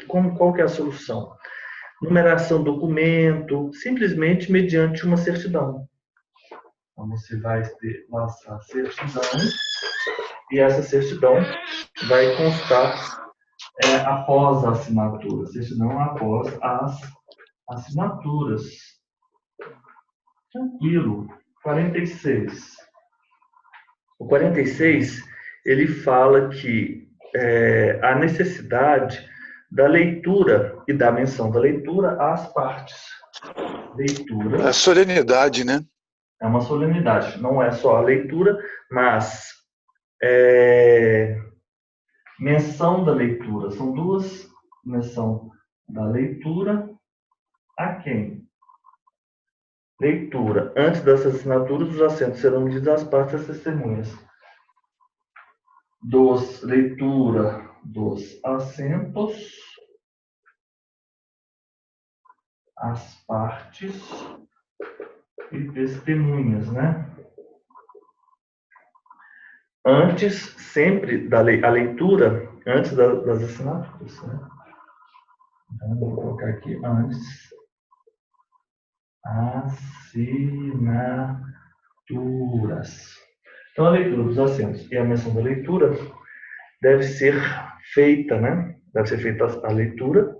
S1: Qual que é a solução? Numeração do documento, simplesmente mediante uma certidão. Então, você vai ter nossa certidão, e essa certidão vai constar após a assinatura. Certidão após as assinaturas. Tranquilo. 46. O 46, ele fala que a necessidade da leitura e da menção da leitura às partes. Leitura.
S2: É solenidade, né?
S1: É uma solenidade. Não é só a leitura, mas menção da leitura. São duas. Menção da leitura a quem? Leitura. Antes das assinaturas, os assentos serão medidos às partes das testemunhas. Leitura dos assentos às partes e testemunhas, né? Antes, sempre, a leitura, antes das assinaturas, né? Então, vou colocar aqui, antes, assinaturas. Então, a leitura dos assentos e a menção da leitura deve ser feita, né? Deve ser feita a leitura,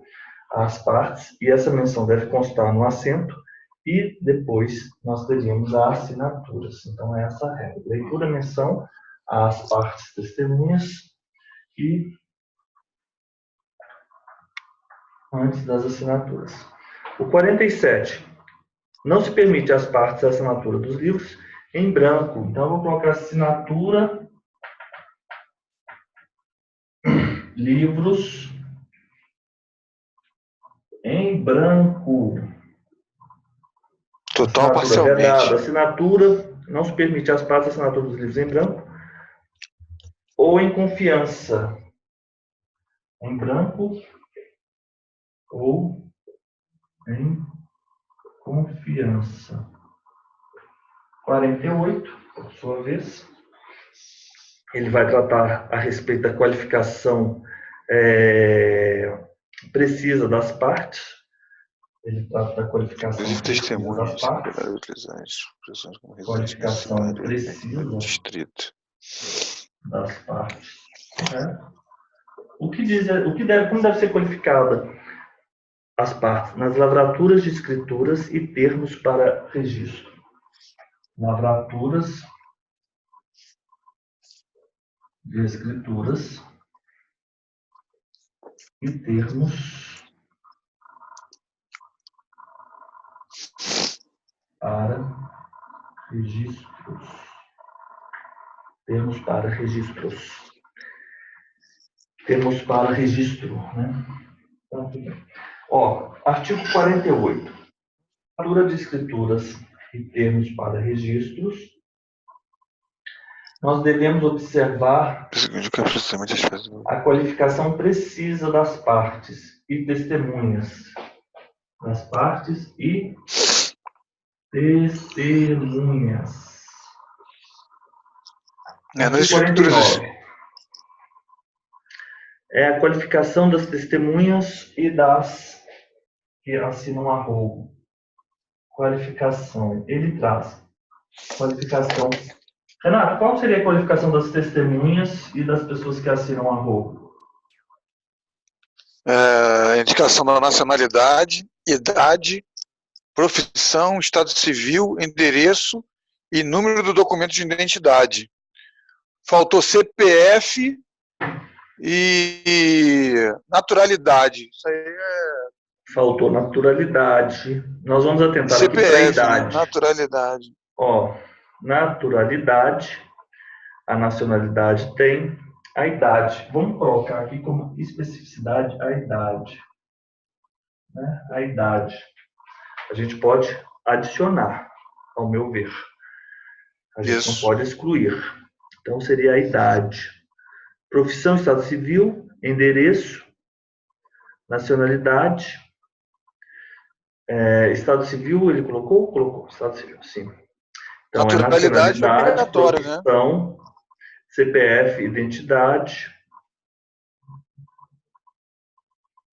S1: as partes, e essa menção deve constar no assento e depois nós teríamos as assinaturas. Então, é essa a regra. Leitura, menção às partes testemunhas e antes das assinaturas. O 47. Não se permite às partes a assinatura dos livros em branco. Então, eu vou colocar assinatura, livros em branco.
S2: Total ou
S1: Assinatura vedada.
S2: parcialmente.
S1: Assinatura, não se permite às partes a assinatura dos livros em branco ou em confiança. Em branco ou em confiança. 48, por sua vez, ele vai tratar a respeito da qualificação precisa das partes. Ele trata da qualificação
S2: Inclusive
S1: precisa das
S2: testemunhas
S1: partes.
S2: poderá utilizar as expressões como residente na
S1: Qualificação
S2: cidade
S1: precisa
S2: no distrito.
S1: das partes. O que como deve ser qualificada as partes? Nas lavraturas de escrituras e termos para registro. Lavraturas de escrituras e termos para registros. Termos para registros. Termos para registro, né? Então, tudo bem. Artigo 48. Lavratura de escrituras e termos para registros. Nós devemos observar a qualificação precisa das partes e testemunhas. Das partes e testemunhas.
S2: Nas escrituras.
S1: É a qualificação das testemunhas e das que assinam a roubo. Qualificação. Ele traz qualificação. Renato, qual seria a qualificação das testemunhas e das pessoas que assinam a roubo?
S2: Indicação da nacionalidade, idade, profissão, estado civil, endereço e número do documento de identidade. Faltou CPF e naturalidade. Isso aí é...
S1: Faltou naturalidade. Nós vamos atentar
S2: CPF,
S1: aqui para a idade.
S2: Né? Naturalidade.
S1: Naturalidade, a nacionalidade tem, a idade. Vamos colocar aqui como especificidade a idade. Né? A idade. A gente pode adicionar, ao meu ver. A gente não pode excluir. Então, seria a idade. Profissão, estado civil, endereço, nacionalidade. Estado civil, ele colocou? Colocou. Estado civil, sim. Então,
S2: naturalidade
S1: nacionalidade,
S2: obrigatória,
S1: profissão, né? CPF, identidade,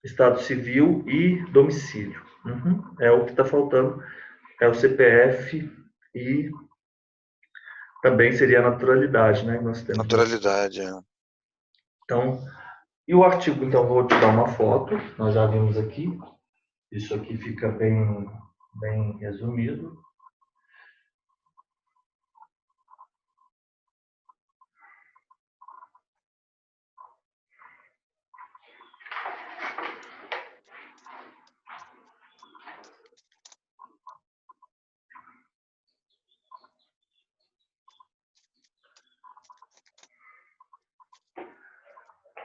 S1: estado civil e domicílio. É o que está faltando. É o CPF e também seria a naturalidade, né? Nós temos
S2: naturalidade,
S1: Então, e o artigo, então, vou te dar uma foto. Nós já vimos aqui. Isso aqui fica bem resumido.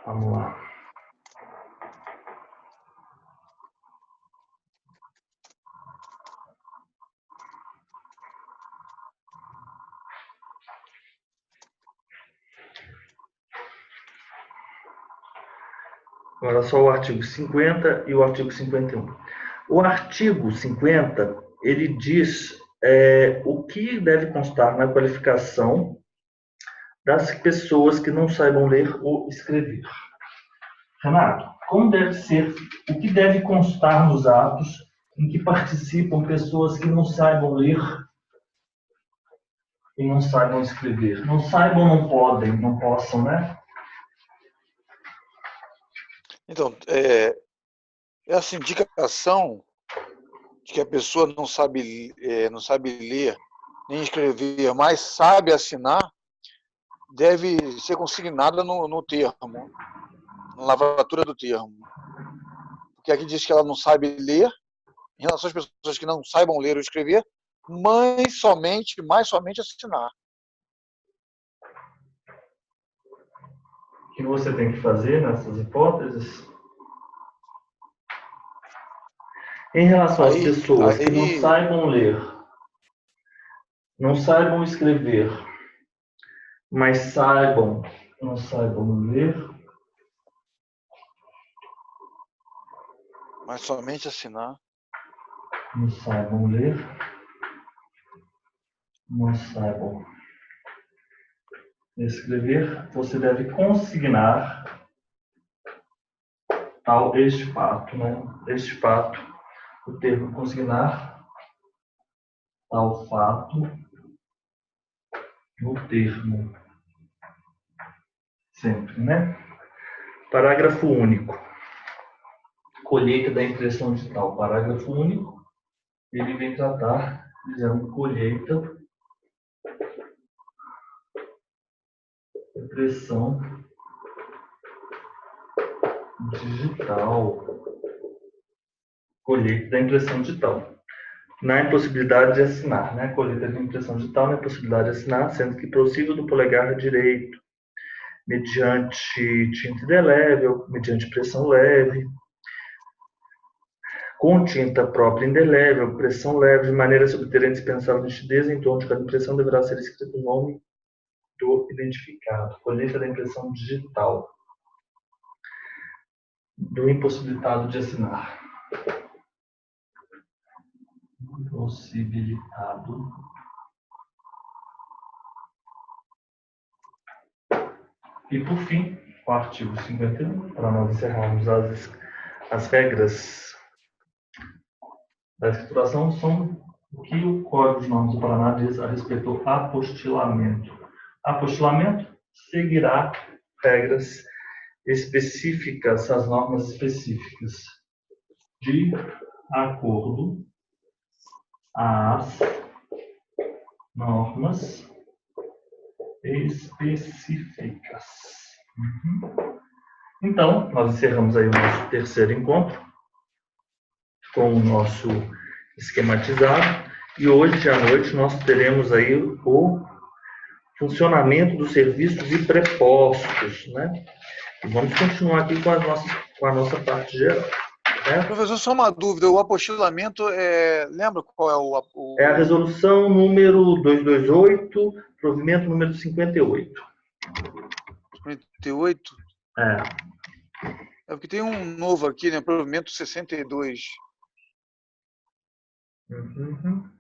S1: Vamos lá. Agora só o artigo 50 e o artigo 51. O artigo 50, ele diz o que deve constar na qualificação das pessoas que não saibam ler ou escrever. Renato, como deve ser, o que deve constar nos atos em que participam pessoas que não saibam ler e não saibam escrever? Não saibam, não podem, não possam, né?
S2: Então, essa indicação de que a pessoa não sabe ler nem escrever, mas sabe assinar, deve ser consignada no termo, na lavratura do termo. Porque aqui diz que ela não sabe ler, em relação às pessoas que não saibam ler ou escrever, mas mais somente assinar.
S1: O que você tem que fazer nessas hipóteses? Em relação às pessoas que não saibam ler, não saibam escrever, mas não saibam ler,
S2: mas somente assinar,
S1: não saibam ler, não saibam escrever, você deve consignar este fato, né? Este fato, o termo consignar tal fato no termo, sempre, né? Parágrafo único. Colheita da impressão digital. Parágrafo único, ele vem tratar, dizendo colheita, impressão digital. Colheita da impressão digital. Na impossibilidade de assinar, né? Colheita de impressão digital na impossibilidade de assinar, sendo que possível do polegar direito, mediante tinta indelével, mediante pressão leve, com tinta própria indelével, pressão leve, de maneira a se obter a indispensável nitidez, em torno de cada impressão deverá ser escrito o nome do identificado. Colheita da impressão digital do impossibilitado de assinar. Impossibilitado. E, por fim, o artigo 51, para nós encerrarmos as regras da escrituração, são o que o Código de Normas do Paraná diz a respeito do apostilamento. Apostilamento seguirá regras específicas, as normas específicas, de acordo às normas específicas. Então, nós encerramos aí o nosso terceiro encontro com o nosso esquematizado, e hoje à noite nós teremos aí o funcionamento dos serviços e prepostos, né? E vamos continuar aqui com a nossa parte geral. Né?
S2: Professor, só uma dúvida, o apostilamento, lembra qual é o...
S1: É a resolução número 228, provimento número 58.
S2: 58?
S1: É
S2: porque tem um novo aqui, né? Provimento 62.
S1: Uhum.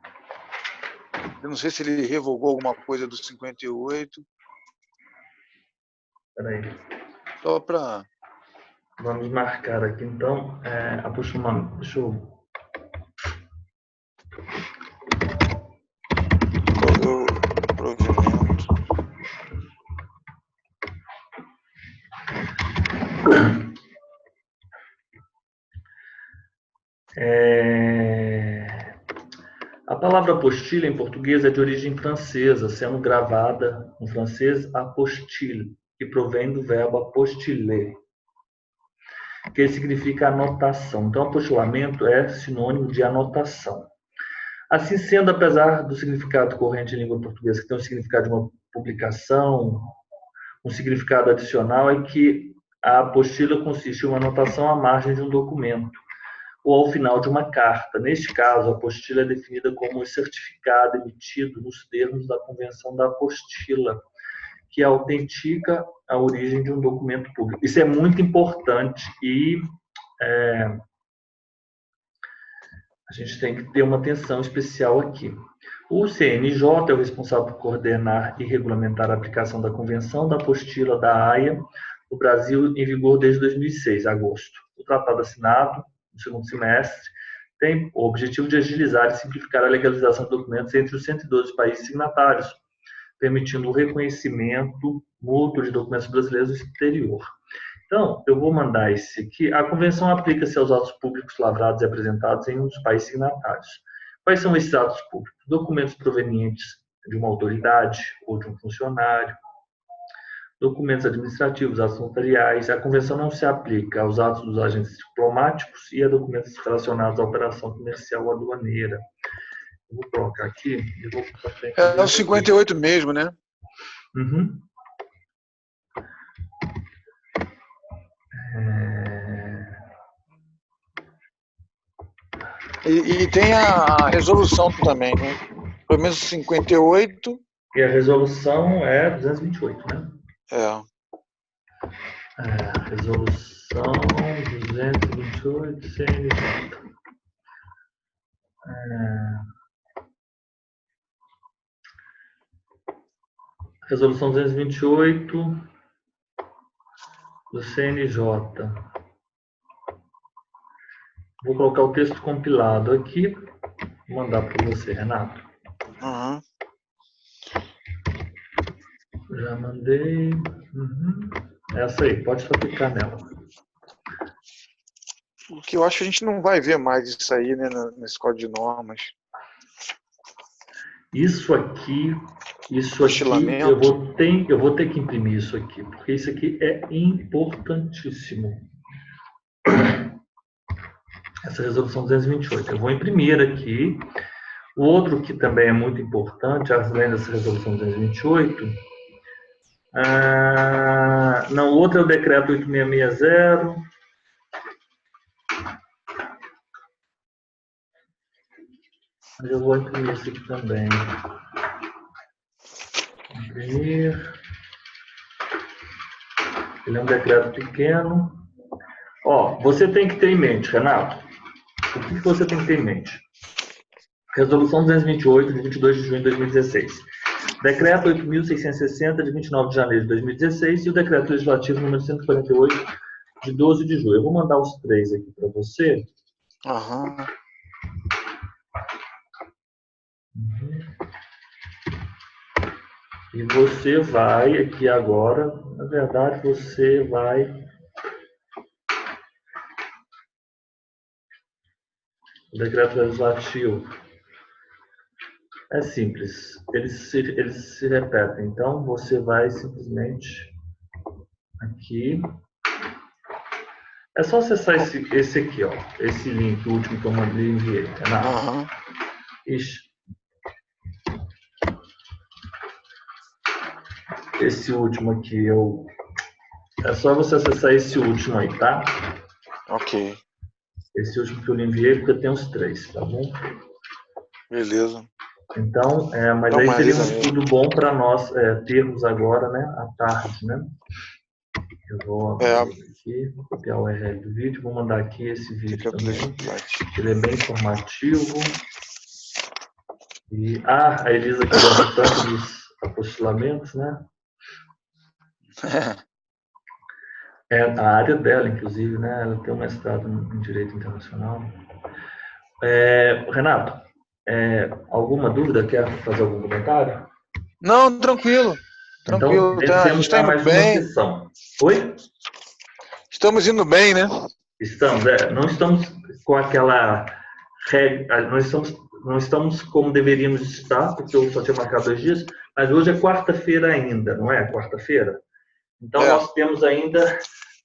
S2: Eu não sei se ele revogou alguma coisa do 58.
S1: Espera aí.
S2: Só para...
S1: Vamos marcar aqui, então, apostilamento. Deixa eu...
S2: Provimento.
S1: A palavra apostille em português é de origem francesa, sendo gravada no francês apostille, que provém do verbo apostiller, que significa anotação. Então, apostilamento é sinônimo de anotação. Assim sendo, apesar do significado corrente em língua portuguesa, que tem o significado de uma publicação, um significado adicional é que a apostila consiste em uma anotação à margem de um documento ou ao final de uma carta. Neste caso, a apostila é definida como um certificado emitido nos termos da Convenção da Apostila, que autentica a origem de um documento público. Isso é muito importante e a gente tem que ter uma atenção especial aqui. O CNJ é o responsável por coordenar e regulamentar a aplicação da Convenção da Apostila da Haia no Brasil, em vigor desde 2006, agosto. O tratado assinado no segundo semestre tem o objetivo de agilizar e simplificar a legalização de documentos entre os 112 países signatários, permitindo o reconhecimento mútuo de documentos brasileiros no exterior. Então, eu vou mandar esse aqui. A convenção aplica-se aos atos públicos lavrados e apresentados em um dos países signatários. Quais são esses atos públicos? Documentos provenientes de uma autoridade ou de um funcionário, documentos administrativos, atos notariais. A convenção não se aplica aos atos dos agentes diplomáticos e a documentos relacionados à operação comercial ou aduaneira. Eu vou colocar aqui e vou para frente.
S2: É o 58 mesmo, né?
S1: Uhum.
S2: E tem a resolução também, né? Pelo menos 58.
S1: E a resolução é 228, né? Resolução 228, CNJ. Resolução 228 do CNJ. Vou colocar o texto compilado aqui. Vou mandar para você, Renato.
S2: Uhum.
S1: Já mandei. Uhum. Essa aí, pode só clicar nela.
S2: Porque eu acho que a gente não vai ver mais isso aí, né, nesse código de normas.
S1: Isso aqui eu vou ter que imprimir isso aqui, porque isso aqui é importantíssimo. Essa resolução 228. Eu vou imprimir aqui. O outro que também é muito importante, além dessa resolução 228, não, o outro é o decreto 8660. Mas eu vou imprimir esse aqui também. Imprimir. Ele é um decreto pequeno. Ó, você tem que ter em mente, Renato, o que você tem que ter em mente? Resolução 228, de 22 de junho de 2016. Decreto 8.660, de 29 de janeiro de 2016. E o Decreto Legislativo número 148, de 12 de julho. Eu vou mandar os três aqui para você.
S2: Uhum.
S1: E você vai aqui agora, na verdade, você vai... O Decreto Legislativo é simples, eles se repetem. Então, você vai simplesmente aqui. É só acessar esse aqui, ó, esse link, o último que eu mandei e enviei.
S2: Uhum.
S1: Esse último aqui, é só você acessar esse último aí, tá?
S2: Ok.
S1: Esse último que eu lhe enviei, porque tem os três, tá bom?
S2: Beleza.
S1: Então, mas aí seria um estudo bom para nós termos agora, né, à tarde, né? Eu vou abrir aqui, vou copiar o URL do vídeo, vou mandar aqui esse vídeo também. Ele é bem informativo. E, a Elisa aqui gosta tanto dos apostolamentos, né? É a área dela, inclusive, né? Ela tem um mestrado em Direito Internacional. Renato, alguma dúvida? Quer fazer algum comentário?
S2: Não, tranquilo.
S1: Então, vencemos já mais uma sessão. Oi?
S2: Estamos indo bem, né?
S1: Estamos, não estamos com aquela regra, não estamos como deveríamos estar, porque eu só tinha marcado 2 dias, mas hoje é quarta-feira ainda, não é? Quarta-feira? Então, nós temos ainda,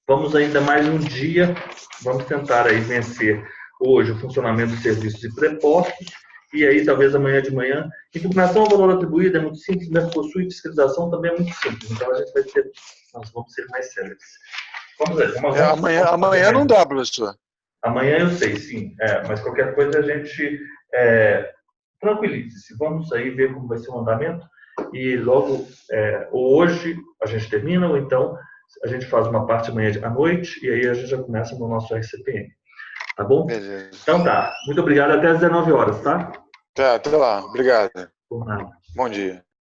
S1: vamos ainda mais um dia, vamos tentar aí vencer hoje o funcionamento dos serviços e prepostos, e aí talvez amanhã de manhã. Impugnação ao valor atribuído é muito simples, Mercosul e fiscalização também é muito simples, então a gente nós vamos ser mais céleres. Vamos ver.
S2: Amanhã não dá, professor.
S1: Amanhã eu sei, sim, mas qualquer coisa a gente tranquilize-se. Vamos aí ver como vai ser o andamento e logo, ou hoje a gente termina, ou então a gente faz uma parte amanhã à noite e aí a gente já começa no nosso RCPM. Tá bom?
S2: Beleza.
S1: Então tá. Muito obrigado. Até às 19 horas, tá?
S2: Tá, até lá. Obrigado.
S1: Por nada.
S2: Bom dia.